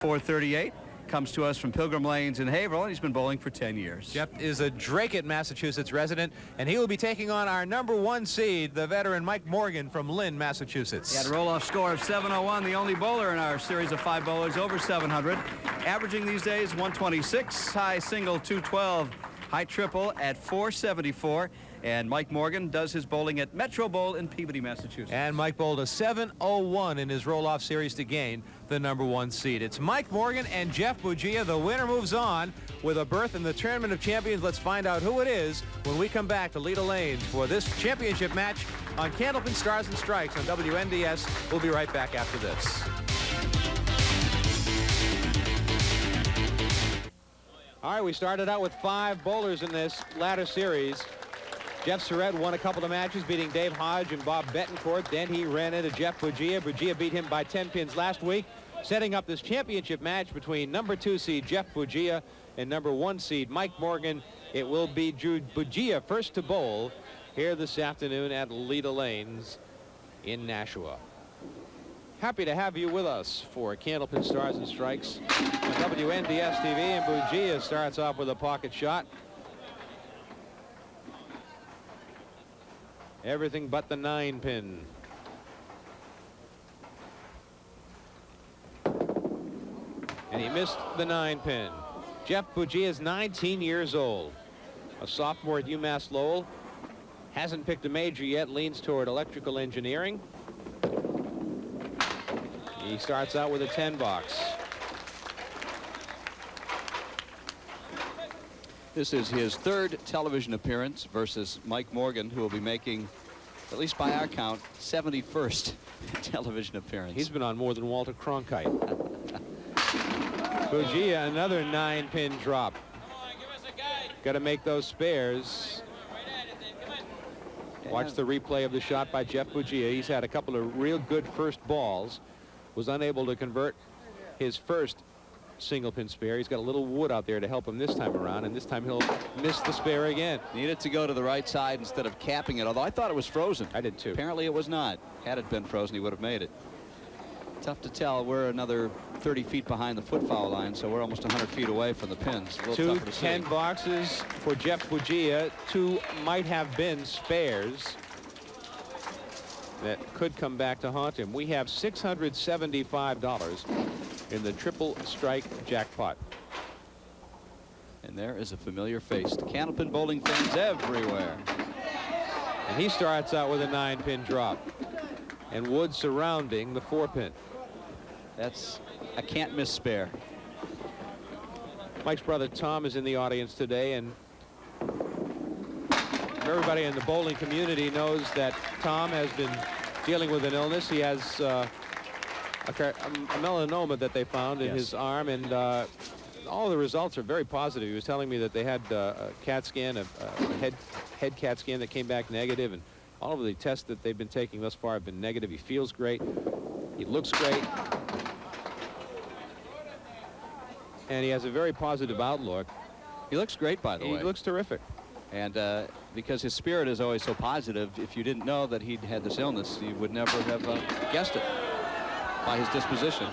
438 comes to us from Pilgrim Lanes in Haverhill, and he's been bowling for 10 years. Jeff is a Dracut, Massachusetts resident, and he will be taking on our #1 seed, the veteran Mike Morgan from Lynn, Massachusetts. He had a roll-off score of 701, the only bowler in our series of 5 bowlers over 700. Averaging these days 126, high single 212, high triple at 474. And Mike Morgan does his bowling at Metro Bowl in Peabody, Massachusetts. And Mike bowled a 701 in his roll-off series to gain the #1 seed. It's Mike Morgan and Jeff Buggea. The winner moves on with a berth in the Tournament of Champions. Let's find out who it is when we come back to Leda Lanes for this championship match on Candlepin Stars and Strikes on WNDS. We'll be right back after this. All right, we started out with 5 bowlers in this latter series. Jeff Surratt won a couple of matches, beating Dave Hodge and Bob Betancourt. Then he ran into Jeff Buggea. Buggea beat him by 10 pins last week, setting up this championship match between #2 seed Jeff Buggea and #1 seed Mike Morgan. It will be Drew Buggea first to bowl here this afternoon at Leda Lanes in Nashua. Happy to have you with us for Candlepin Stars and Strikes on WNDS TV. And Buggea starts off with a pocket shot. Everything but the 9-pin. And he missed the 9-pin. Jeff Buggea is 19 years old. A sophomore at UMass Lowell. Hasn't picked a major yet. Leans toward electrical engineering. He starts out with a 10 box. This is his 3rd television appearance versus Mike Morgan, who will be making, at least by our count, 71st television appearance. He's been on more than Walter Cronkite. Buggea, another 9-pin drop. Got to make those spares. Watch the replay of the shot by Jeff Buggea. He's had a couple of real good first balls. Was unable to convert his first single pin spare. He's got a little wood out there to help him this time around, and this time he'll miss the spare again. Needed to go to the right side instead of capping it, although I thought it was frozen. I did too. Apparently it was not. Had it been frozen, he would have made it. Tough to tell. We're another 30 feet behind the foot foul line, so we're almost 100 feet away from the pins. A little 2 tougher to see. 10 boxes for Jeff Buggea. 2 might have been spares that could come back to haunt him. We have $675 in the triple strike jackpot. And there is a familiar face. The Candlepin bowling fans everywhere. And he starts out with a 9-pin drop. And wood surrounding the 4-pin. That's a can't miss spare. Mike's brother Tom is in the audience today, and everybody in the bowling community knows that Tom has been dealing with an illness. He has a melanoma that they found in his arm, and all the results are very positive. He was telling me that they had a CAT scan, a head CAT scan that came back negative, and all of the tests that they've been taking thus far have been negative. He feels great. He looks great. And he has a very positive outlook. He looks great, by the way. He looks terrific. And because his spirit is always so positive, if you didn't know that he'd had this illness, you would never have guessed it by his disposition.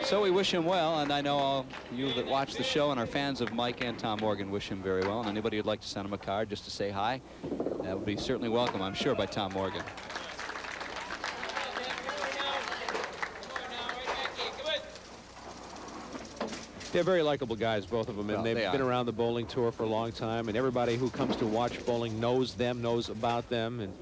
So we wish him well, and I know all you that watch the show and are fans of Mike and Tom Morgan wish him very well. And anybody who'd like to send him a card just to say hi, that would be certainly welcome, I'm sure, by Tom Morgan. They're very likable guys, both of them, and they've been around the bowling tour for a long time, and everybody who comes to watch bowling knows them, knows about them, and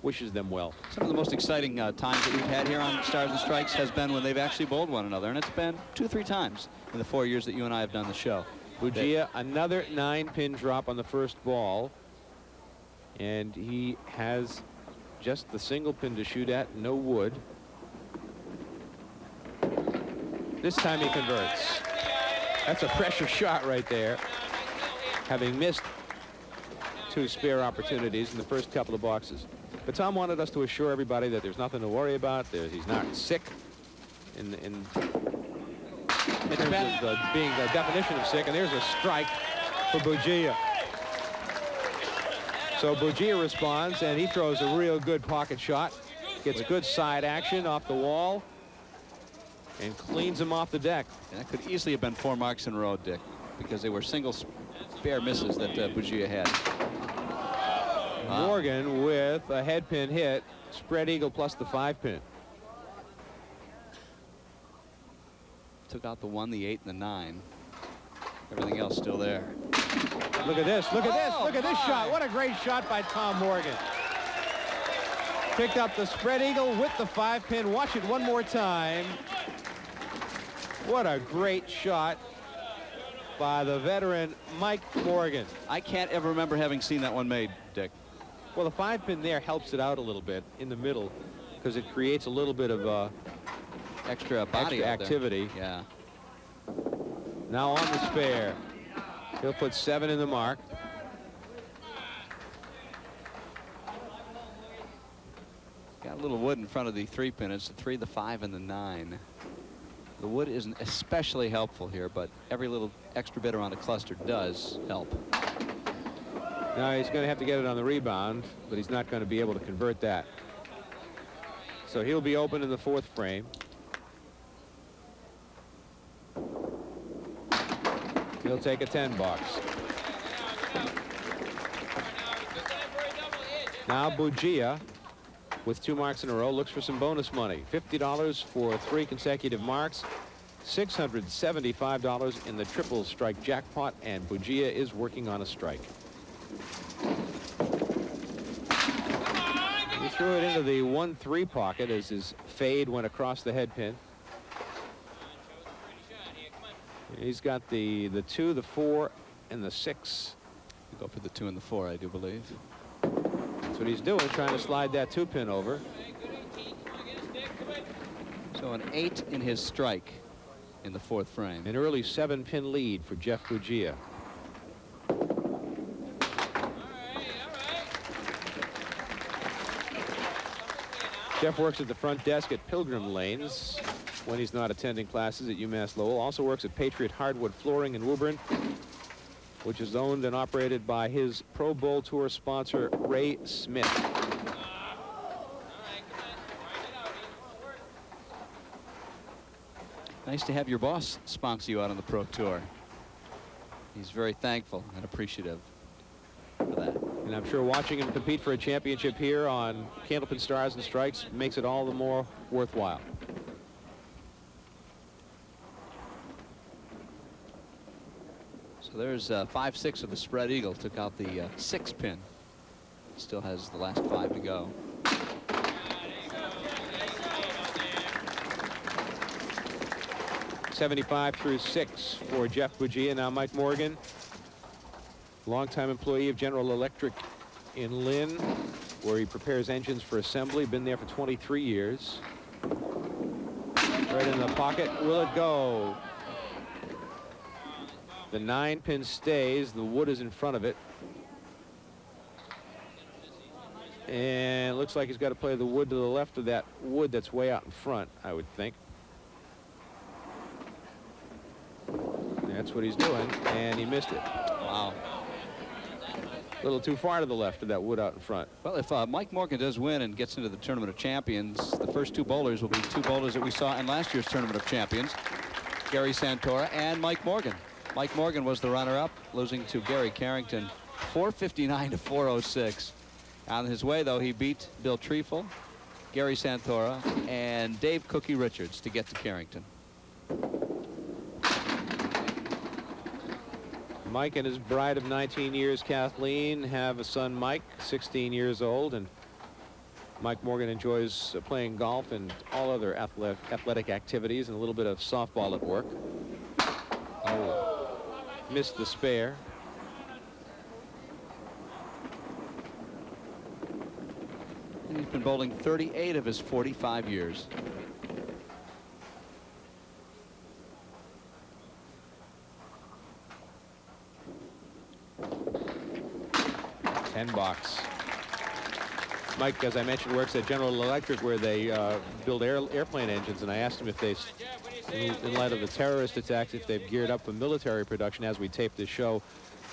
wishes them well. Some of the most exciting times that we've had here on Stars and Strikes has been when they've actually bowled one another, and it's been 2 or 3 times in the 4 years that you and I have done the show. Buggea, another 9-pin drop on the first ball, and he has just the single pin to shoot at, no wood. This time he converts. That's a pressure shot right there, having missed 2 spare opportunities in the first couple of boxes. But Tom wanted us to assure everybody that there's nothing to worry about. He's not sick in terms of being the definition of sick. And there's a strike for Buggea. So Buggea responds, and he throws a real good pocket shot. Gets good side action off the wall. and cleans him off the deck. And that could easily have been 4 marks in a row, Dick, because they were single spare misses that Buggea had. Morgan with a head pin hit, spread eagle plus the 5-pin. Took out the 1, the 8, and the 9. Everything else still there. Look at this, look at this, look at this shot. What a great shot by Tom Morgan. Picked up the spread eagle with the 5-pin. Watch it one more time. What a great shot by the veteran Mike Morgan. I can't ever remember having seen that one made, Dick. Well, the 5-pin there helps it out a little bit in the middle because it creates a little bit of extra body activity. Yeah. Now on the spare. He'll put 7 in the mark. Got a little wood in front of the 3-pin. It's the 3, the 5, and the 9. The wood isn't especially helpful here, but every little extra bit around the cluster does help. Now he's going to have to get it on the rebound, but he's not going to be able to convert that. So he'll be open in the 4th frame. He'll take a 10 box. Now Buggea, with 2 marks in a row, looks for some bonus money. $50 for 3 consecutive marks. $675 in the triple strike jackpot, and Buggea is working on a strike. He threw it into the 1-3 pocket as his fade went across the head pin. He's got the 2, the 4, and the 6. You go for the 2 and the 4, I do believe. That's what he's doing, trying to slide that 2-pin over. So an 8 in his strike in the 4th frame. An early 7-pin lead for Jeff Buggea. Jeff works at the front desk at Pilgrim Lanes when he's not attending classes at UMass Lowell. Also works at Patriot Hardwood Flooring in Woburn, which is owned and operated by his Pro Bowl Tour sponsor, Ray Smith. Nice to have your boss sponsor you out on the Pro Tour. He's very thankful and appreciative for that. And I'm sure watching him compete for a championship here on Candlepin Stars and Strikes makes it all the more worthwhile. So there's 5-6 of the spread eagle. Took out the 6-pin. Still has the last 5 to go. $75 through 6 for Jeff Buggea. Now Mike Morgan, longtime employee of General Electric in Lynn, where he prepares engines for assembly. Been there for 23 years. Right in the pocket. Will it go? The 9-pin stays. The wood is in front of it. And it looks like he's got to play the wood to the left of that wood that's way out in front, I would think. That's what he's doing, and he missed it. Wow. A little too far to the left of that wood out in front. Well, if Mike Morgan does win and gets into the Tournament of Champions, the first 2 bowlers will be 2 bowlers that we saw in last year's Tournament of Champions, Gary Santora and Mike Morgan. Mike Morgan was the runner-up, losing to Gary Carrington 459 to 406. On his way, though, he beat Bill Treefel, Gary Santora, and Dave Cookie Richards to get to Carrington. Mike and his bride of 19 years, Kathleen, have a son, Mike, 16 years old, and Mike Morgan enjoys playing golf and all other athletic activities and a little bit of softball at work. Oh, missed the spare. And he's been bowling 38 of his 45 years. $10. Mike, as I mentioned, works at General Electric, where they build airplane engines, and I asked him if they, in light of the terrorist attacks, if they've geared up for military production as we tape this show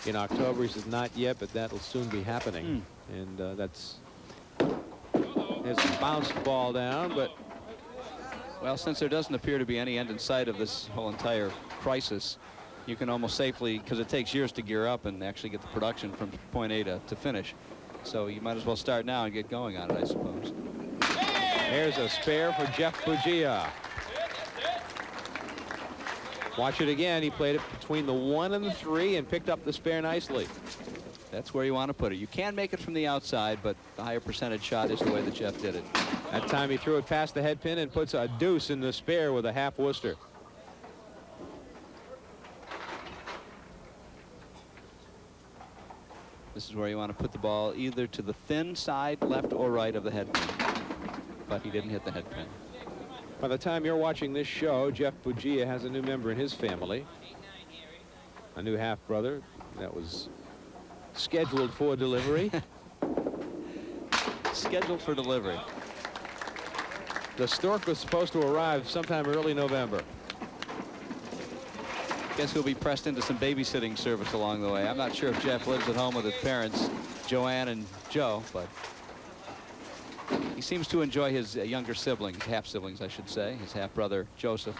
in October. He says not yet, but that'll soon be happening. And there's a bounced ball down, but Well, since there doesn't appear to be any end in sight of this whole entire crisis, you can almost safely, because it takes years to gear up and actually get the production from point A to finish. So you might as well start now and get going on it, I suppose. There's a spare for Jeff Buggea. Watch it again. He played it between the 1 and the 3 and picked up the spare nicely. That's where you want to put it. You can make it from the outside, but the higher percentage shot is the way that Jeff did it. That time he threw it past the head pin and puts a deuce in the spare with a half Worcester. This is where you want to put the ball either to the thin side, left or right of the head pin. But he didn't hit the head pin. By the time you're watching this show, Jeff Buggea has a new member in his family. A new half-brother that was scheduled for delivery. Scheduled for delivery. The stork was supposed to arrive sometime early November. Guess he'll be pressed into some babysitting service along the way. I'm not sure if Jeff lives at home with his parents, Joanne and Joe, but he seems to enjoy his younger siblings, half-siblings, I should say, his half-brother, Joseph.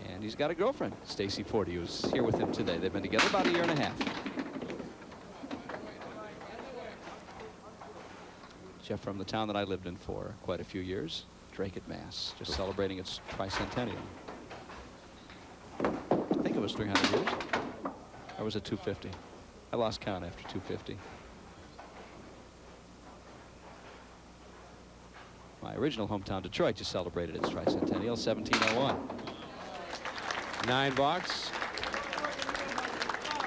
And he's got a girlfriend, Stacy Forty, who's here with him today. They've been together about a year and a half. Jeff from the town that I lived in for quite a few years, Drake, Mass, just celebrating its tricentennial. I think it was 300 years. Or was it 250? I lost count after 250. My original hometown, Detroit, just celebrated its tricentennial, 1701. 9 box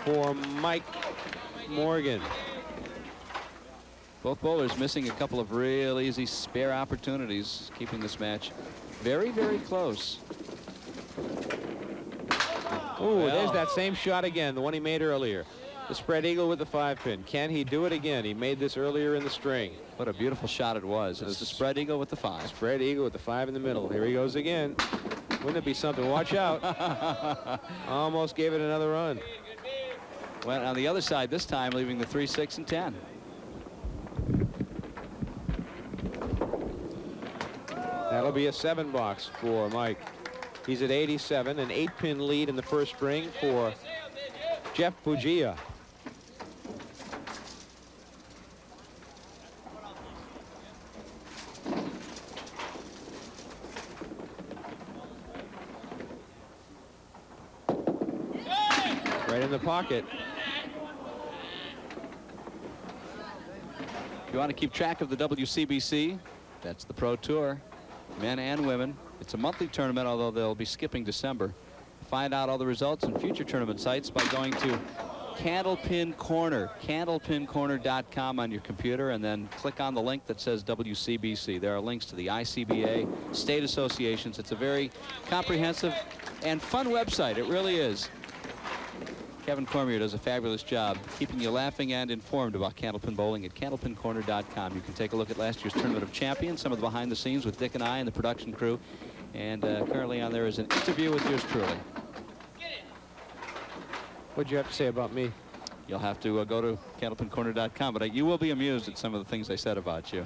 for Mike Morgan. Both bowlers missing a couple of real easy spare opportunities, keeping this match very, very close. Ooh, well, there's that same shot again, the one he made earlier. The spread eagle with the 5-pin. Can he do it again? He made this earlier in the string. What a beautiful shot it was. It's the spread eagle with the 5. Spread eagle with the 5 in the middle. Here he goes again. Wouldn't it be something? Watch out. Almost gave it another run. Went on the other side this time, leaving the 3, 6, and 10. That'll be a 7 box for Mike. He's at 87, an 8-pin lead in the first string for Jeff Buggea. Right in the pocket. If you want to keep track of the WCBC, that's the Pro Tour, men and women. It's a monthly tournament, although they'll be skipping December. Find out all the results and future tournament sites by going to Candlepin Corner, candlepincorner.com on your computer, and then click on the link that says WCBC. There are links to the ICBA, state associations. It's a very comprehensive and fun website. It really is. Kevin Cormier does a fabulous job keeping you laughing and informed about Candlepin bowling at candlepincorner.com. You can take a look at last year's Tournament of Champions, some of the behind the scenes with Dick and I and the production crew. And currently on there is an interview with yours truly. What'd you have to say about me? You'll have to go to candlepincorner.com, but you will be amused at some of the things I said about you.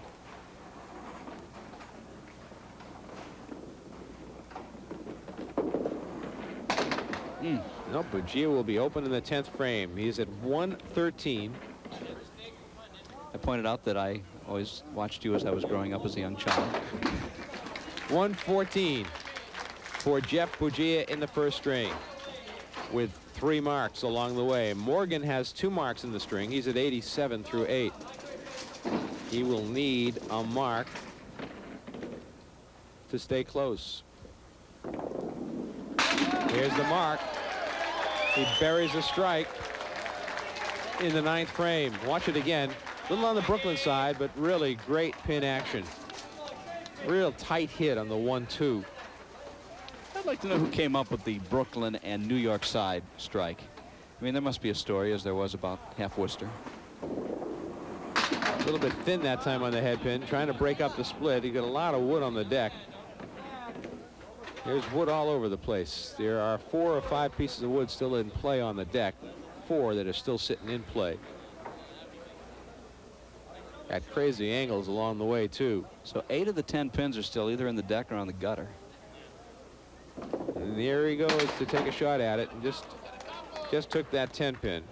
No, Buggea will be open in the 10th frame. He's at 113. I pointed out that I always watched you as I was growing up as a young child. 114 for Jeff Buggea in the first string with 3 marks along the way. Morgan has 2 marks in the string. He's at 87 through 8. He will need a mark to stay close. Here's the mark. He buries a strike in the 9th frame. Watch it again. A little on the Brooklyn side, but really great pin action. Real tight hit on the 1-2. I'd like to know who came up with the Brooklyn and New York side strike. I mean, there must be a story, as there was about half Worcester. A little bit thin that time on the head pin, trying to break up the split. He got a lot of wood on the deck. There's wood all over the place. There are 4 or 5 pieces of wood still in play on the deck. 4 that are still sitting in play. at crazy angles along the way, too. So 8 of the 10 pins are still either in the deck or on the gutter. And there he goes to take a shot at it, and just took that 10 pin.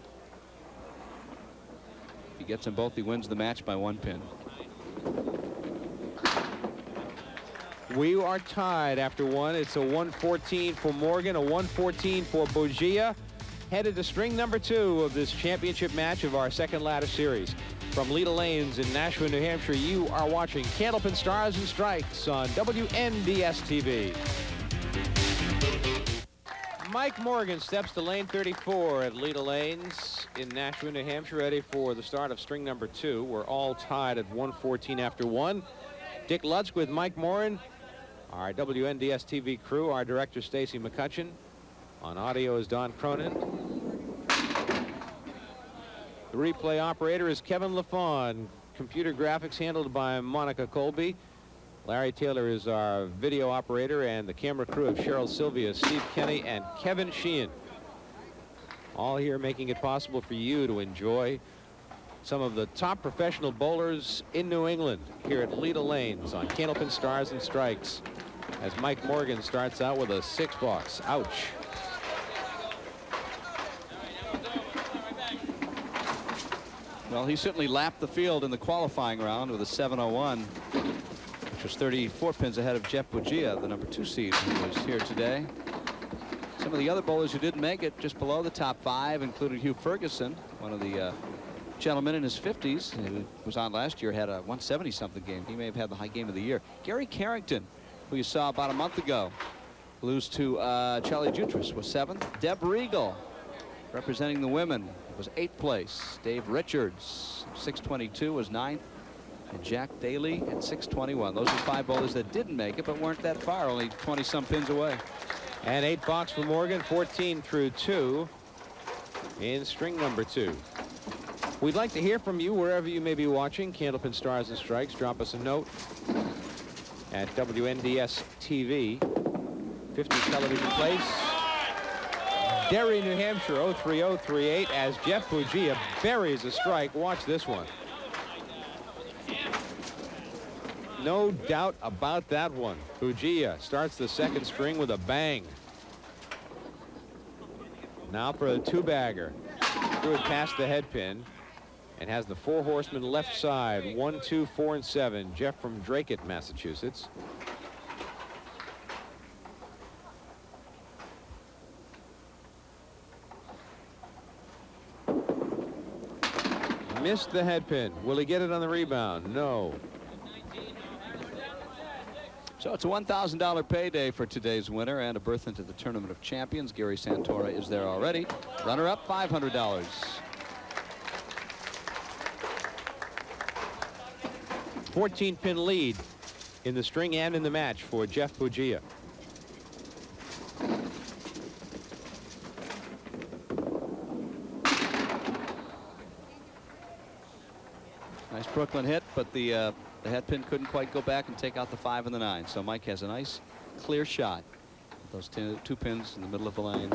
If he gets them both, he wins the match by 1 pin. We are tied after 1. It's a 114 for Morgan, a 114 for Buggea. Headed to string number 2 of this championship match of our second ladder series. From Leda Lanes in Nashua, New Hampshire, you are watching Candlepin Stars and Strikes on WNDS TV. Mike Morgan steps to lane 34 at Leda Lanes in Nashua, New Hampshire, ready for the start of string number 2. We're all tied at 114 after 1. Dick Lutz with Mike Morin, our WNDS TV crew, our director Stacy McCutcheon. On audio is Don Cronin. The replay operator is Kevin LaFawn. Computer graphics handled by Monica Colby. Larry Taylor is our video operator, and the camera crew of Cheryl Sylvia, Steve Kenny, and Kevin Sheehan. All here making it possible for you to enjoy some of the top professional bowlers in New England here at Leda Lanes on Candlepin Stars and Strikes, as Mike Morgan starts out with a 6-box. Ouch. Well, he certainly lapped the field in the qualifying round with a 701, which was 34 pins ahead of Jeff Buggea, the number 2 seed, who was here today. Some of the other bowlers who didn't make it just below the top 5 included Hugh Ferguson, one of the gentlemen in his 50s, who was on last year, had a 170-something game. He may have had the high game of the year. Gary Carrington, who you saw about a month ago, lose to Charlie Jutras, was 7th. Deb Regal, representing the women, was 8th place. Dave Richards, 622, was 9th. And Jack Daly at 621. Those are 5 bowlers that didn't make it, but weren't that far, only 20-some pins away. And 8 box for Morgan, 14 through 2 in string number 2. We'd like to hear from you wherever you may be watching Candlepin Stars and Strikes. Drop us a note at WNDS TV, 50 Television Place, Derry, New Hampshire, 03038, as Jeff Buggea buries a strike. Watch this one. No doubt about that one. Buggea starts the second string with a bang. Now for a 2-bagger. Threw it past the head pin and has the 4 horsemen left side. 1, 2, 4, and 7. Jeff from Dracut, Massachusetts. Missed the head pin. Will he get it on the rebound? No. So it's a $1,000 payday for today's winner and a berth into the Tournament of Champions. Gary Santora is there already. Runner-up, $500. $14-pin lead in the string and in the match for Jeff Buggea. Nice Brooklyn hit, but the head pin couldn't quite go back and take out the 5 and the 9. So Mike has a nice, clear shot. Those 2 pins in the middle of the lane.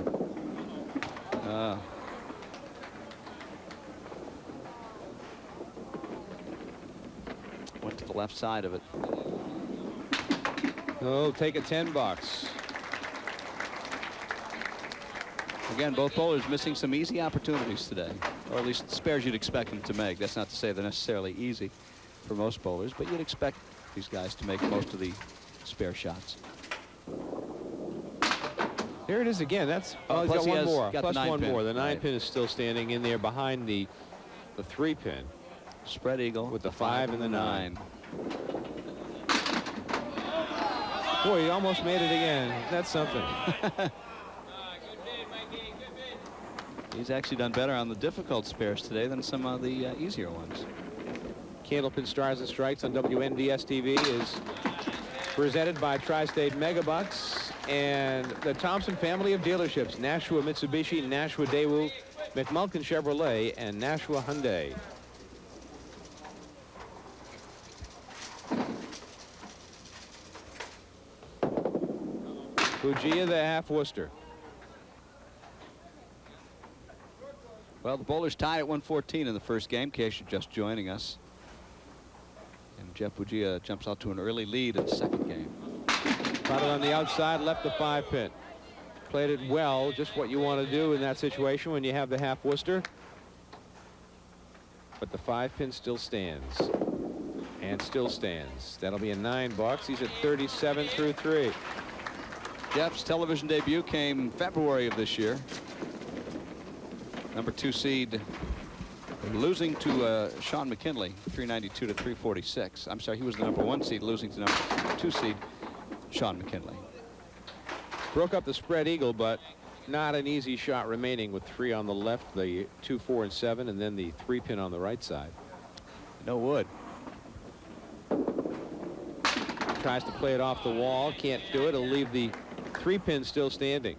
Went to the left side of it. Oh, take a 10 box. Again, both bowlers missing some easy opportunities today, or at least spares you'd expect them to make. That's not to say they're necessarily easy for most bowlers, but you'd expect these guys to make most of the spare shots. There it is again. That's he's got one more. Plus one more. The 9 pin is still standing in there behind the 3 pin. Spread eagle with the 5 and the 9. Boy, he almost made it again. That's something. He's actually done better on the difficult spares today than some of the easier ones. Candlepin Stars and Strikes on WNDS TV is presented by Tri-State Megabucks and the Thompson family of dealerships: Nashua Mitsubishi, Nashua Daewoo, McMulkin Chevrolet, and Nashua Hyundai. Buggea, the half Worcester. Well, the bowlers tied at 114 in the first game, in case you're just joining us. And Jeff Buggea jumps out to an early lead in the second game. Caught it on the outside, left the 5-pin. Played it well, just what you want to do in that situation when you have the half Worcester. But the 5-pin still stands. And still stands. That'll be a $9. He's at 37 through 3. Jeff's television debut came February of this year. Number 2 seed, losing to Sean McKinley, 392 to 346. I'm sorry, he was the number 1 seed, losing to number 2 seed, Sean McKinley. Broke up the spread eagle, but not an easy shot remaining with 3 on the left, the 2, 4, and 7, and then the 3-pin on the right side. No wood. Tries to play it off the wall, can't do it. He'll leave the 3-pin still standing.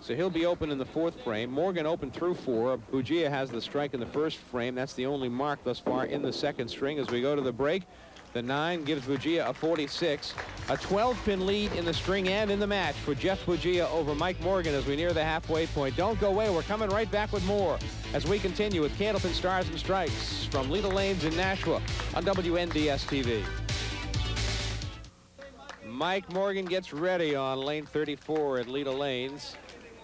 So he'll be open in the 4th frame. Morgan open through 4. Buggea has the strike in the 1st frame. That's the only mark thus far in the 2nd string. As we go to the break, the 9 gives Buggea a 46. A 12-pin lead in the string and in the match for Jeff Buggea over Mike Morgan as we near the halfway point. Don't go away. We're coming right back with more as we continue with Candlepin Stars and Strikes from Leda Lanes in Nashua on WNDS TV. Mike Morgan gets ready on lane 34 at Leda Lanes.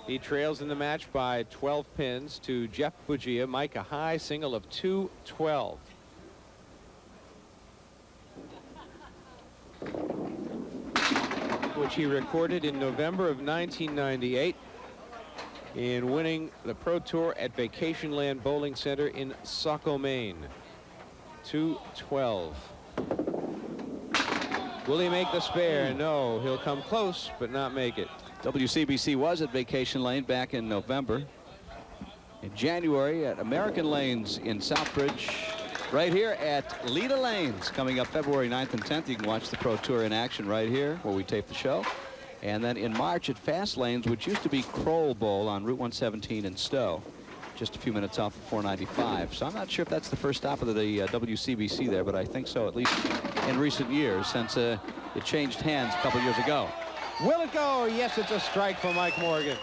He trails in the match by 12 pins to Jeff Buggea. Mike a high single of 212. Which he recorded in November of 1998 in winning the Pro Tour at Vacation Land Bowling Center in Saco, Maine. 212. Will he make the spare? No, he'll come close but not make it. WCBC was at Vacation Lane back in November. In January at American Lanes in Southbridge. Right here at Leda Lanes coming up February 9th and 10th. You can watch the Pro Tour in action right here where we tape the show. And then in March at Fast Lanes, which used to be Kroll Bowl on Route 117 in Stowe. Just a few minutes off of 495. So I'm not sure if that's the first stop of the WCBC there, but I think so, at least in recent years, since it changed hands a couple years ago. Will it go? Yes, it's a strike for Mike Morgan.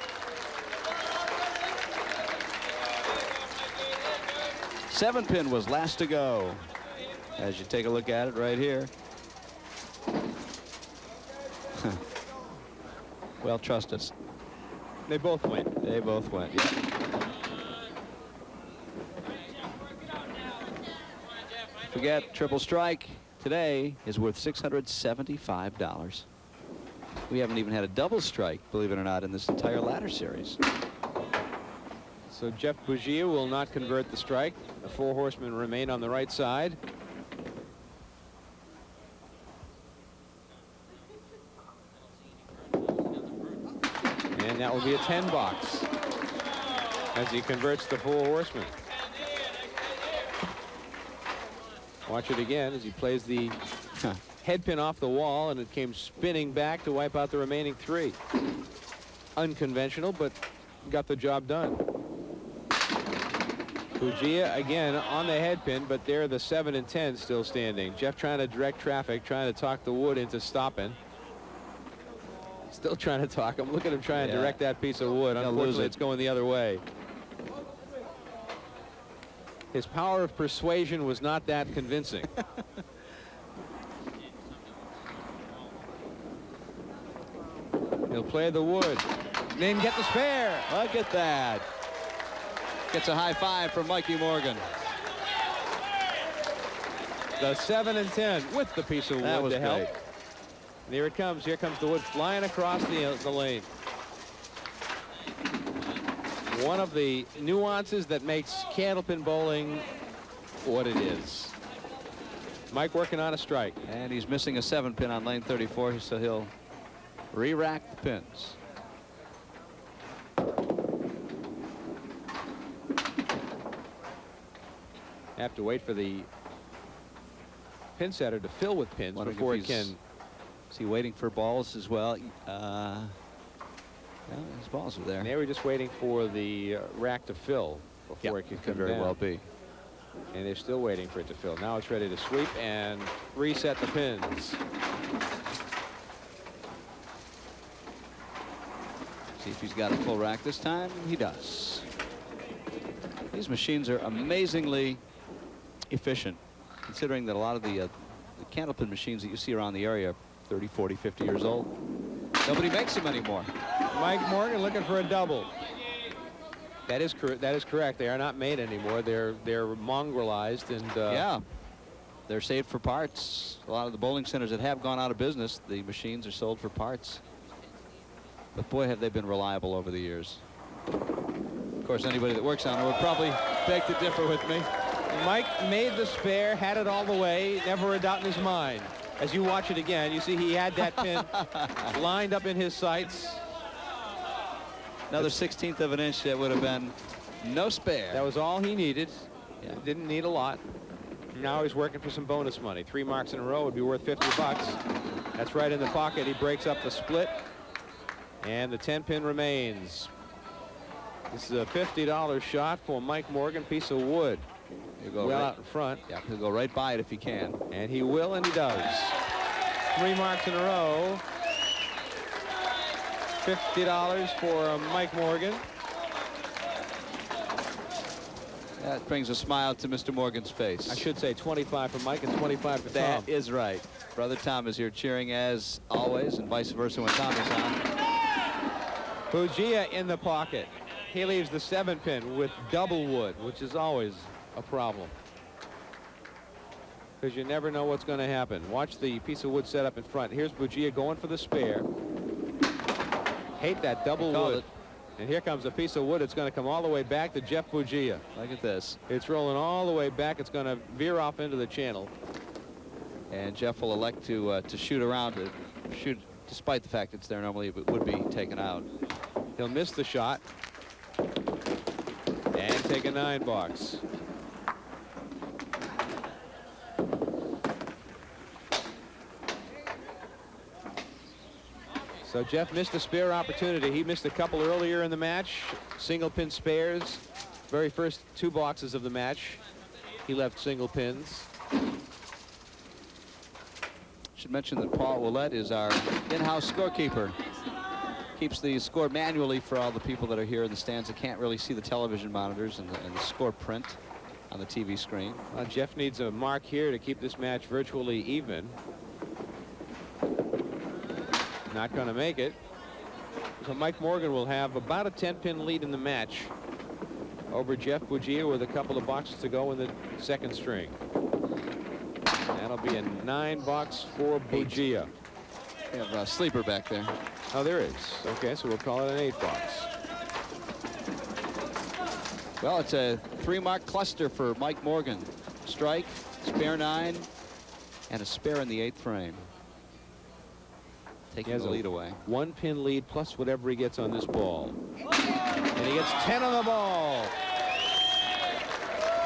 7-pin was last to go. As you take a look at it right here. Well, trust us. They both went. They both went, yeah. Forget triple strike today is worth $675. We haven't even had a double strike, believe it or not, in this entire ladder series. So Jeff Buggea will not convert the strike. The 4 horsemen remain on the right side. And that will be a 10 box as he converts the 4 horsemen. Watch it again as he plays the head pin off the wall, and it came spinning back to wipe out the remaining 3. Unconventional, but got the job done. Buggea again on the head pin, but there the 7 and 10 still standing. Jeff trying to direct traffic, trying to talk the wood into stopping. Still trying to talk him. Look at him trying to direct that piece of wood. Unfortunately, it's going the other way. His power of persuasion was not that convincing. He'll play the wood. Then get the spare. Look at that. Gets a high five from Mikey Morgan. The 7 and 10 with the piece of wood to help. Great. There it comes. Here comes the wood flying across the lane. One of the nuances that makes Candlepin bowling what it is. Mike working on a strike. And he's missing a 7-pin on lane 34, so he'll re-rack the pins. Have to wait for the pin setter to fill with pins before he can. Is he waiting for balls as well? Well, his balls are there. And they were just waiting for the rack to fill before it could very well be. And they're still waiting for it to fill. Now it's ready to sweep and reset the pins. See if he's got a full rack this time. He does. These machines are amazingly efficient, considering that a lot of the the Candlepin machines that you see around the area are 30, 40, 50 years old. Nobody makes them anymore. Mike Morgan looking for a double. That is correct. They are not made anymore. They're mongrelized, and yeah, they're saved for parts. A lot of the bowling centers that have gone out of business, the machines are sold for parts. But boy, have they been reliable over the years. Of course, anybody that works on it would probably beg to differ with me. Mike made the spare, had it all the way, never a doubt in his mind. As you watch it again, you see he had that pin lined up in his sights. Another 1/16 of an inch, that would have been no spare. That was all he needed. Yeah. Didn't need a lot. Now he's working for some bonus money. 3 marks in a row would be worth $50. That's right in the pocket. He breaks up the split, and the 10-pin remains. This is a $50 shot for Mike Morgan. Piece of wood. He'll go well right out in front. Yeah, he'll go right by it if he can. And he will, and he does. 3 marks in a row. $50 for Mike Morgan. That brings a smile to Mr. Morgan's face. I should say 25 for Mike and 25 for Tom. That is right. Brother Tom is here cheering as always, and vice versa when Tom is on. Buggea in the pocket. He leaves the 7-pin with double wood, which is always a problem, because you never know what's going to happen. Watch the piece of wood set up in front. Here's Buggea going for the spare. Hate that double wood. And here comes a piece of wood. It's going to come all the way back to Jeff Buggea. Look at this. It's rolling all the way back. It's going to veer off into the channel. And Jeff will elect to shoot around it. Shoot, despite the fact it's there normally, it would be taken out. He'll miss the shot and take a 9 box. So Jeff missed a spare opportunity. He missed a couple earlier in the match. Single pin spares. Very first 2 boxes of the match, he left single pins. Should mention that Paul Willett is our in-house scorekeeper. Keeps the score manually for all the people that are here in the stands that can't really see the television monitors and the score print on the TV screen. Jeff needs a mark here to keep this match virtually even. Not going to make it. So Mike Morgan will have about a 10-pin lead in the match over Jeff Buggea with a couple of boxes to go in the second string. That'll be a 9 box for Buggea. We have a sleeper back there. Oh, there is. Okay, so we'll call it an 8 box. Well, it's a 3-mark cluster for Mike Morgan. Strike, spare 9, and a spare in the 8th frame. Taking the lead away. 1-pin lead plus whatever he gets on this ball. And he gets 10 on the ball.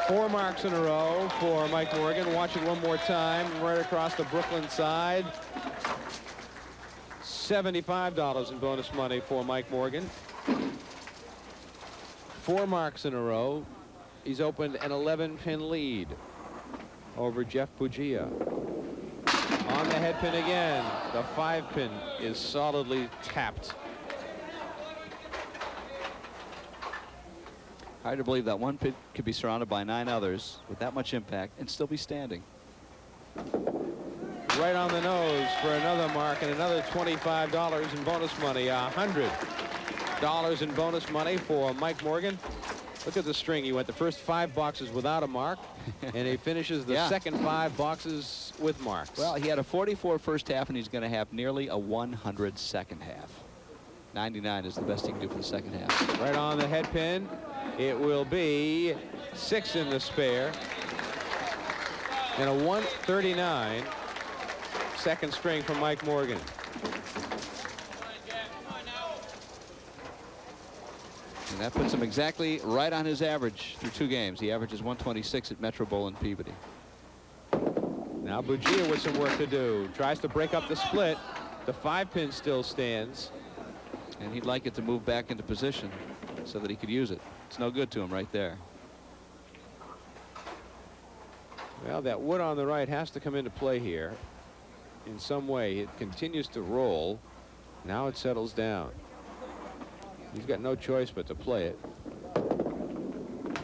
4 marks in a row for Mike Morgan. Watch it one more time. Right across the Brooklyn side. $75 in bonus money for Mike Morgan. 4 marks in a row. He's opened an 11-pin lead over Jeff Buggea. On the head pin again. The 5-pin is solidly tapped. Hard to believe that one pin could be surrounded by 9 others with that much impact and still be standing. Right on the nose for another mark and another $25 in bonus money. $100 in bonus money for Mike Morgan. Look at the string. He went the first 5 boxes without a mark, and he finishes the second 5 boxes with marks. Well, he had a 44 first half, and he's going to have nearly a 100 second half. 99 is the best he can do for the second half. Right on the head pin. It will be 6 in the spare. And a 139 second string from Mike Morgan. And that puts him exactly right on his average through 2 games. He averages 126 at Metro Bowl and Peabody. Now Buggea with some work to do. Tries to break up the split. The 5-pin still stands. And he'd like it to move back into position so that he could use it. It's no good to him right there. Well, that wood on the right has to come into play here in some way. It continues to roll. Now it settles down. He's got no choice but to play it.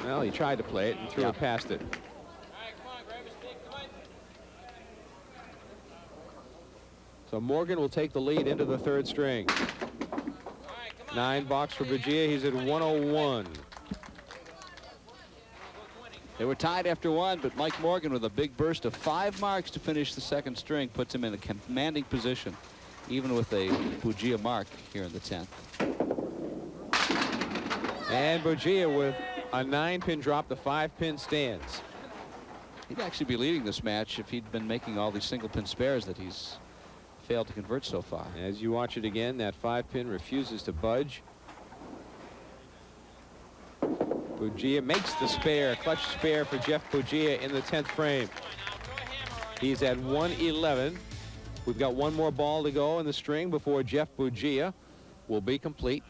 Well, he tried to play it and threw it past it. So Morgan will take the lead into the third string. 9 box for Buggea. He's at 101. They were tied after 1, but Mike Morgan with a big burst of 5 marks to finish the second string puts him in a commanding position, even with a Buggea mark here in the 10th. And Buggea with a 9-pin drop, the 5-pin stands. He'd actually be leading this match if he'd been making all these single-pin spares that he's failed to convert so far. As you watch it again, that 5-pin refuses to budge. Buggea makes the spare, clutch spare for Jeff Buggea in the 10th frame. He's at 111. We've got one more ball to go in the string before Jeff Buggea will be complete.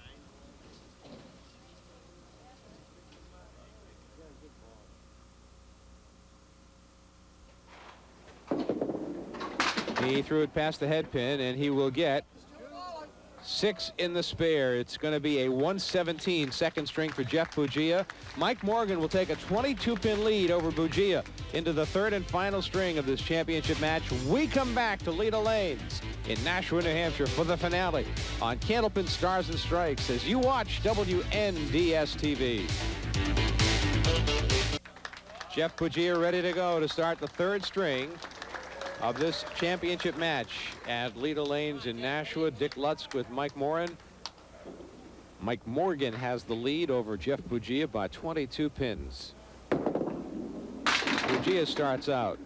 He threw it past the head pin, and he will get 6 in the spare. It's going to be a 117 second string for Jeff Buggea. Mike Morgan will take a 22-pin lead over Buggea into the third and final string of this championship match. We come back to Leda Lanes in Nashua, New Hampshire for the finale on Candlepin Stars and Strikes as you watch WNDS TV. Jeff Buggea ready to go to start the third string of this championship match at Leda Lanes in Nashua. Dick Lutz with Mike Morin. Mike Morgan has the lead over Jeff Buggea by 22 pins. Buggea starts out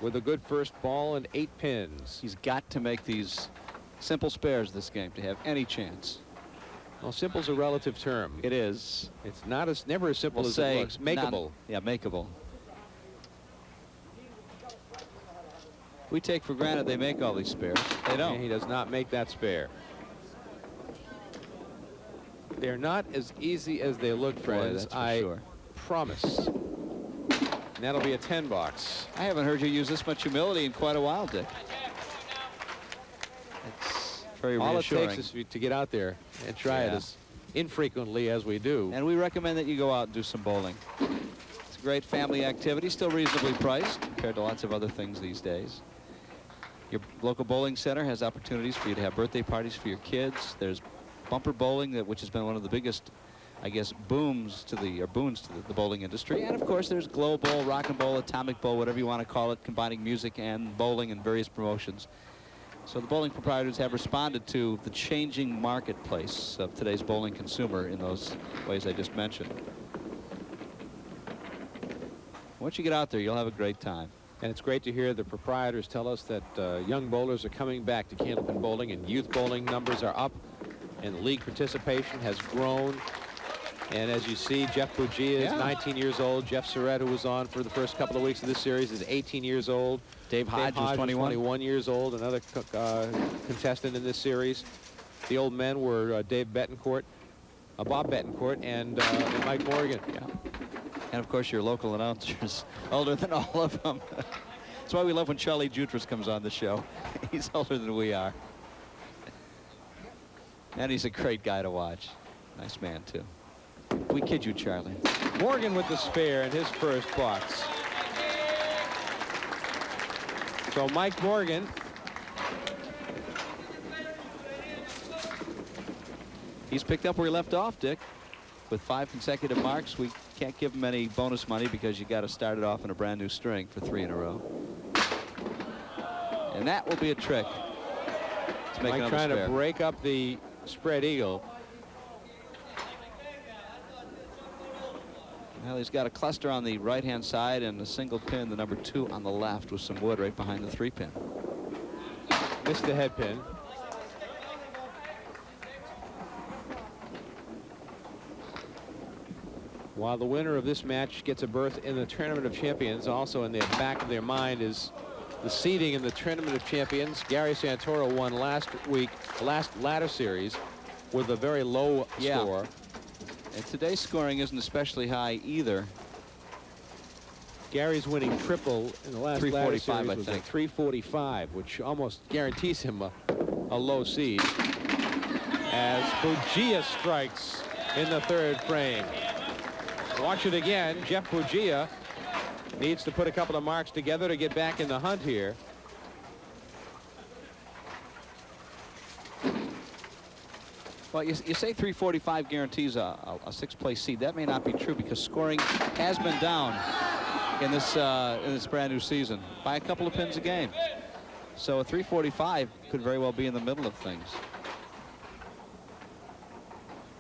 with a good first ball and 8 pins. He's got to make these simple spares this game to have any chance. Well, simple's a relative term. It is. It's not as never as simple as it looks. Makeable. Yeah, makeable. We take for granted they make all these spares. They don't. And he does not make that spare. They're not as easy as they look, friends. Boy, that's for I sure. promise. And that'll be a 10 box. I haven't heard you use this much humility in quite a while, Dick. It's very reassuring. All it takes is to get out there and try it as infrequently as we do. And we recommend that you go out and do some bowling. It's a great family activity, still reasonably priced compared to lots of other things these days. Your local bowling center has opportunities for you to have birthday parties for your kids. There's bumper bowling, which has been one of the biggest, I guess, boons to the bowling industry. And of course, there's Glow Bowl, Rock and Bowl, Atomic Bowl, whatever you want to call it, combining music and bowling and various promotions. So the bowling proprietors have responded to the changing marketplace of today's bowling consumer in those ways I just mentioned. Once you get out there, you'll have a great time. And it's great to hear the proprietors tell us that young bowlers are coming back to Candlepin Bowling, and youth bowling numbers are up, and the league participation has grown. And as you see, Jeff Buggea is 19 years old. Jeff Surratt, who was on for the first couple of weeks of this series, is 18 years old. Dave Hodge is 21 years old, another contestant in this series. The old men were Dave Betancourt, Bob Betancourt, and Mike Morgan. Yeah. And of course, your local announcers, older than all of them. That's why we love when Charlie Jutras comes on the show. He's older than we are. And he's a great guy to watch. Nice man, too. We kid you, Charlie. Morgan with the spare in his first box. So Mike Morgan he's picked up where he left off, Dick, with 5 consecutive marks. We can't give him any bonus money because you got to start it off in a brand new string for 3 in a row. And that will be a trick to make Mike trying to break up the spread eagle. Well, he's got a cluster on the right-hand side and a single pin, the number 2 on the left, with some wood right behind the 3-pin. Missed the head pin. While the winner of this match gets a berth in the Tournament of Champions, also in the back of their mind is the seeding in the Tournament of Champions. Gary Santoro won last ladder series with a very low score. And today's scoring isn't especially high either. Gary's winning triple in the last ladder series was think. a 345, which almost guarantees him a low seed. As Buggea strikes in the third frame. Watch it again. Jeff Buggea needs to put a couple of marks together to get back in the hunt here. Well, you say 345 guarantees a sixth-place seed. That may not be true because scoring has been down in this brand new season by a couple of pins a game. So a 345 could very well be in the middle of things.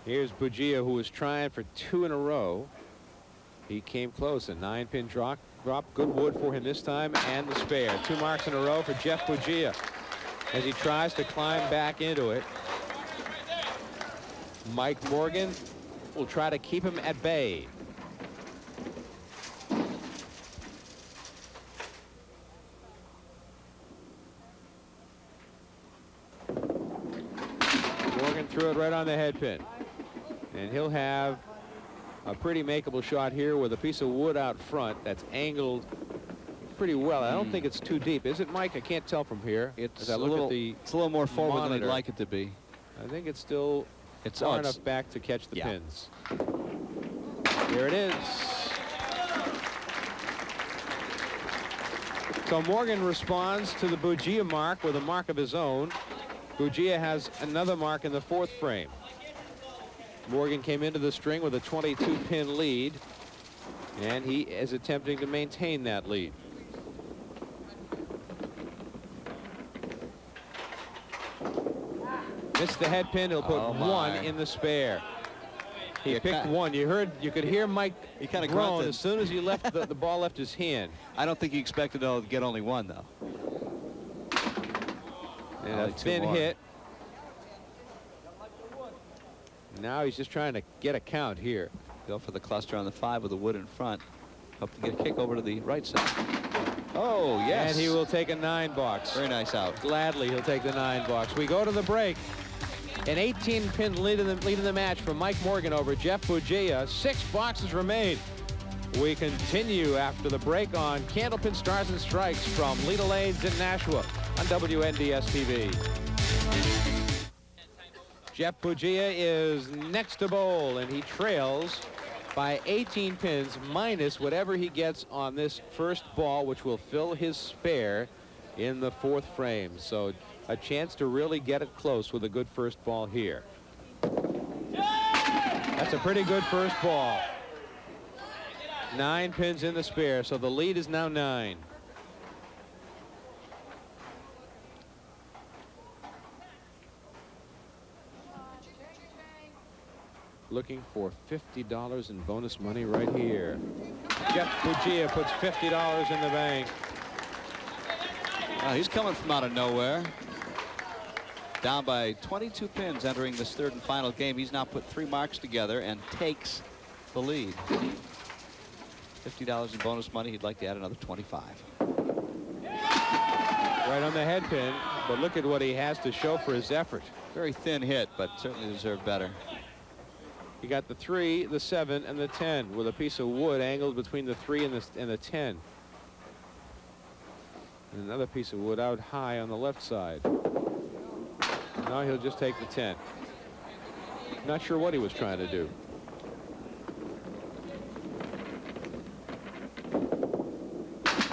Here's Buggea, who was trying for 2 in a row. He came close. A 9-pin drop. Good wood for him this time, and the spare. 2 marks in a row for Jeff Buggea as he tries to climb back into it. Mike Morgan will try to keep him at bay. Morgan threw it right on the head pin. And he'll have a pretty makeable shot here with a piece of wood out front that's angled pretty well. I don't think it's too deep. Is it, Mike? I can't tell from here. It's a little more forward than I'd like it to be. I think it's still far enough back to catch the pins. Here it is. So Morgan responds to the Buggea mark with a mark of his own. Buggea has another mark in the 4th frame. Morgan came into the string with a 22-pin lead, and he is attempting to maintain that lead. Missed the head pin. He'll put 1 in the spare. He picked 1. You could hear Mike groan as soon as he left the ball left his hand. I don't think he expected to get only 1 though. And a thin hit. Now he's just trying to get a count here. Go for the cluster on the 5 with the wood in front. Hope to get a kick over to the right side. Oh, yes. And he will take a 9 box. Very nice out. Gladly, he'll take the 9 box. We go to the break. An 18-pin lead in the match for Mike Morgan over Jeff Buggea. 6 boxes remain. We continue after the break on Candlepin Stars and Strikes from Leda Lanes in Nashua on WNDS TV. Jeff Buggea is next to bowl, and he trails by 18 pins minus whatever he gets on this first ball, which will fill his spare in the 4th frame. So a chance to really get it close with a good first ball here. That's a pretty good first ball. 9 pins in the spare, so the lead is now 9. Looking for $50 in bonus money right here. Jeff Buggea puts $50 in the bank. He's coming from out of nowhere. Down by 22 pins entering this 3rd and final game. He's now put 3 marks together and takes the lead. $50 in bonus money. He'd like to add another 25. Right on the head pin, but look at what he has to show for his effort. Very thin hit, but certainly deserved better. He got the 3, the 7, and the 10 with a piece of wood angled between the 3 and the 10. And another piece of wood out high on the left side. Now he'll just take the 10. Not sure what he was trying to do.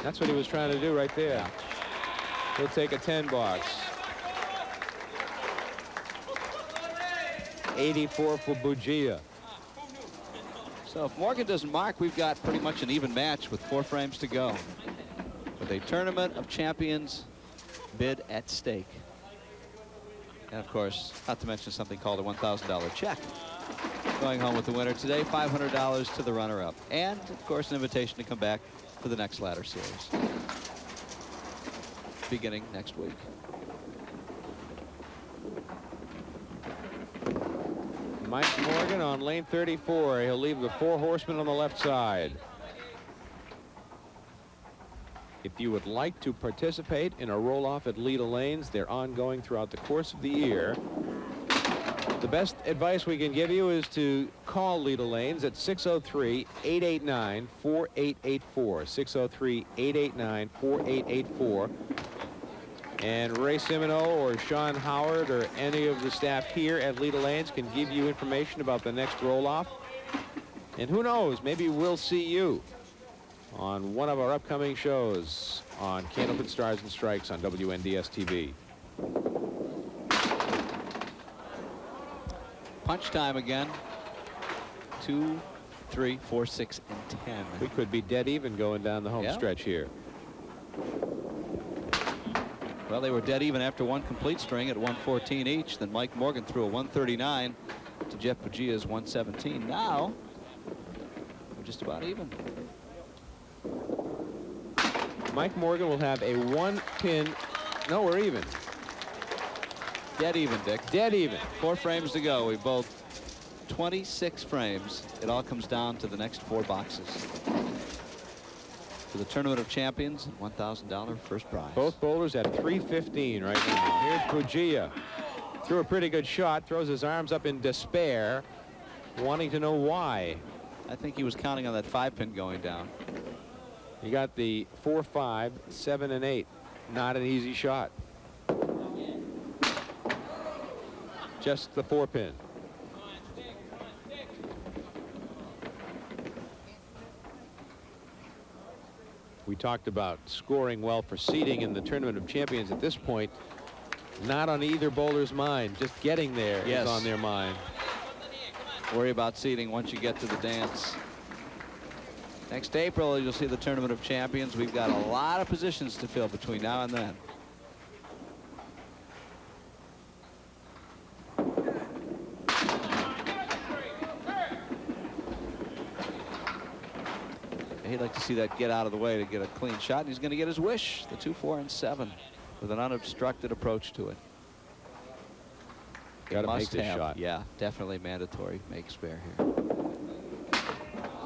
That's what he was trying to do right there. He'll take a 10 box. 84 for Buggea. So if Morgan doesn't mark, we've got pretty much an even match with 4 frames to go, with a Tournament of Champions bid at stake. And of course, not to mention something called a $1,000 check. Going home with the winner today, $500 to the runner-up. And of course, an invitation to come back for the next ladder series, beginning next week. Mike Morgan on lane 34. He'll leave the 4 horsemen on the left side. If you would like to participate in a roll-off at Leda Lanes, they're ongoing throughout the course of the year. The best advice we can give you is to call Leda Lanes at 603-889-4884. 603-889-4884. And Ray Simino or Sean Howard or any of the staff here at Leda Lanes can give you information about the next roll-off. And who knows, maybe we'll see you on one of our upcoming shows on Candlepin Stars and Strikes on WNDS TV. punch time again. 2, 3, 4, 6, and 10. We could be dead even going down the home stretch here. Well, they were dead even after one complete string at 114 each. Then Mike Morgan threw a 139 to Jeff Buggia's 117. Now we're just about even. Mike Morgan will have a 1 pin. No, we're even. Dead even, Dick. Dead even. 4 frames to go. We bowled 26 frames. It all comes down to the next 4 boxes. For the Tournament of Champions, $1,000 first prize. Both bowlers at 315 right now. Here's Buggea. Threw a pretty good shot. Throws his arms up in despair, wanting to know why. I think he was counting on that 5-pin going down. He got the 4, 5, 7, and 8. Not an easy shot. Just the 4-pin. We talked about scoring well for seeding in the Tournament of Champions. At this point, not on either bowler's mind. Just getting there is on their mind. Worry about seeding once you get to the dance. Next April, you'll see the Tournament of Champions. We've got a lot of positions to fill between now and then. He'd like to see that get out of the way to get a clean shot, and he's going to get his wish. The 2, 4, and 7 with an unobstructed approach to it. Got to make this shot. Yeah, definitely mandatory. Make spare here.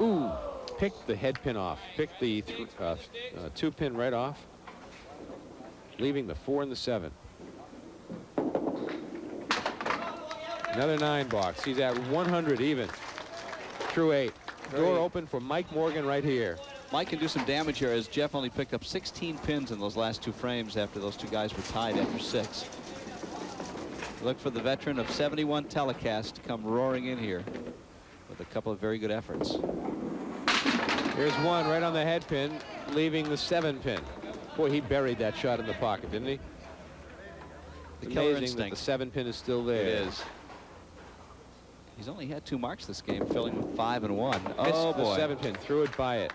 Ooh, picked the head pin off. Picked the 2-pin right off, leaving the 4 and the 7. Another 9 box. He's at 100 even through 8. Door open for Mike Morgan right here. Mike can do some damage here, as Jeff only picked up 16 pins in those last 2 frames after those 2 guys were tied after 6. Look for the veteran of 71 telecast to come roaring in here with a couple of very good efforts. Here's one right on the head pin, leaving the 7-pin. Boy, he buried that shot in the pocket, didn't he? It's amazing that the 7-pin is still there. It is. He's only had 2 marks this game, filling with 5 and 1. Oh, boy. The 7-pin, threw it by it.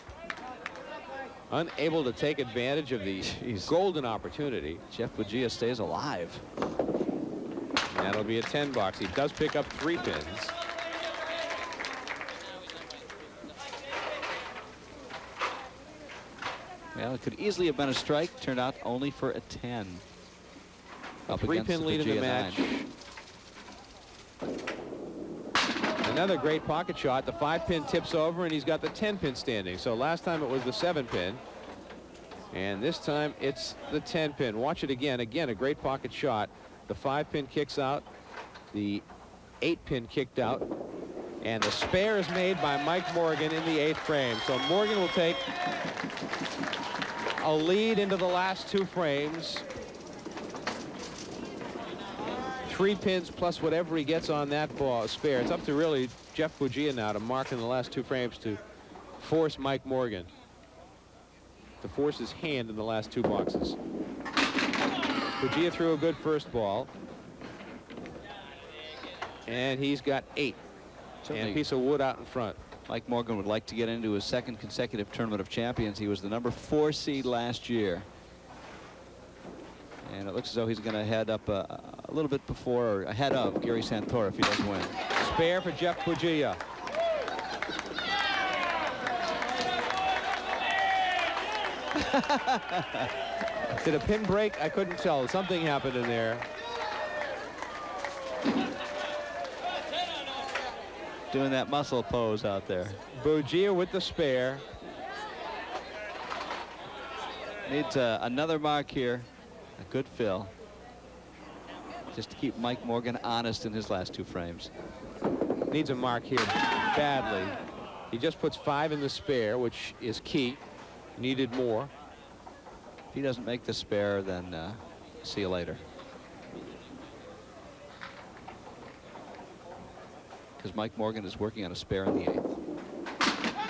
Unable to take advantage of the golden opportunity. Jeff Buggea stays alive. And that'll be a 10 box. He does pick up 3 pins. Well, it could easily have been a strike. Turned out only for a 10. A 3-pin lead in the match. Another great pocket shot. The 5-pin tips over, and he's got the 10-pin standing. So last time it was the 7-pin, and this time it's the 10-pin. Watch it again. Again, a great pocket shot. The 5-pin kicks out. The 8-pin kicked out. And the spare is made by Mike Morgan in the 8th frame. So Morgan will take a lead into the last 2 frames. 3 pins plus whatever he gets on that ball spare. It's up to really Jeff Buggea now to mark in the last 2 frames to force Mike Morgan to force his hand in the last 2 boxes. Buggea threw a good first ball, and he's got 8 and a piece of wood out in front. Mike Morgan would like to get into his 2nd consecutive Tournament of Champions. He was the number 4 seed last year. And it looks as though he's going to head up a little bit before, or ahead of Gary Santora if he doesn't win. Spare for Jeff Buggea. Did a pin break? I couldn't tell. Something happened in there. Doing that muscle pose out there. Buggea with the spare. Needs another mark here. A good fill. Just to keep Mike Morgan honest in his last 2 frames. Needs a mark here badly. He just puts 5 in the spare, which is key. Needed more. If he doesn't make the spare, then see you later. Because Mike Morgan is working on a spare in the 8th.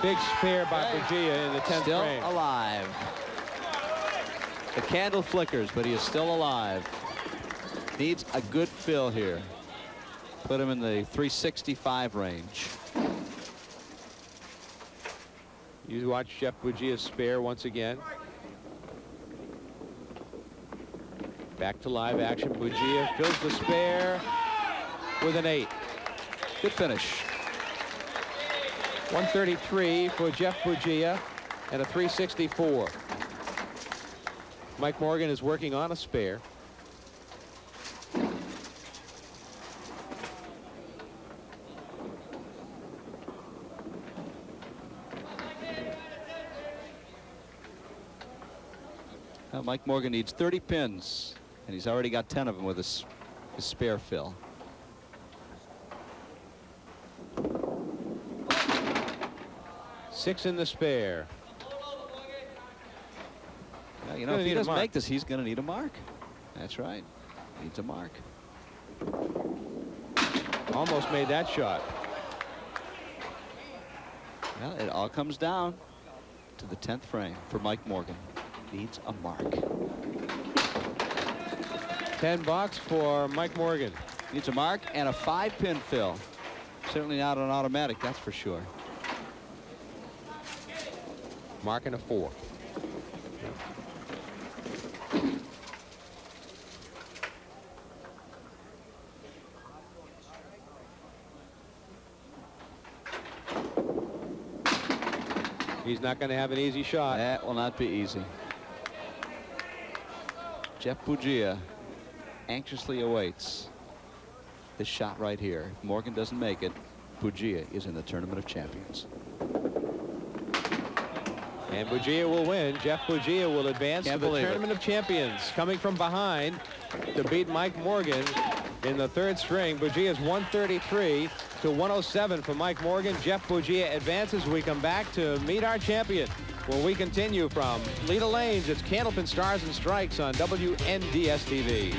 Big spare by Buggea in the 10th still frame. Alive. The candle flickers, but he is still alive. Needs a good fill here. Put him in the 365 range. You watch Jeff Buggea spare once again. Back to live action. Buggea fills the spare with an 8. Good finish. 133 for Jeff Buggea and a 364. Mike Morgan is working on a spare. Mike Morgan needs 30 pins, and he's already got 10 of them with his spare fill. Six in the spare. Well, you know, if he doesn't make this, he's going to need a mark. That's right. Needs a mark. Almost made that shot. Well, it all comes down to the 10th frame for Mike Morgan. Needs a mark. $10 for Mike Morgan. Needs a mark and a 5-pin fill. Certainly not an automatic, that's for sure. Mark and a 4. He's not going to have an easy shot. That will not be easy. Jeff Buggea anxiously awaits this shot right here. If Morgan doesn't make it, Buggea is in the Tournament of Champions. And Buggea will win. Jeff Buggea will advance to the Tournament of Champions, coming from behind to beat Mike Morgan in the 3rd string. Buggea is 133 to 107 for Mike Morgan. Jeff Buggea advances. We come back to meet our champion when we continue from Leda Lanes. It's Candlepin Stars and Strikes on WNDS TV.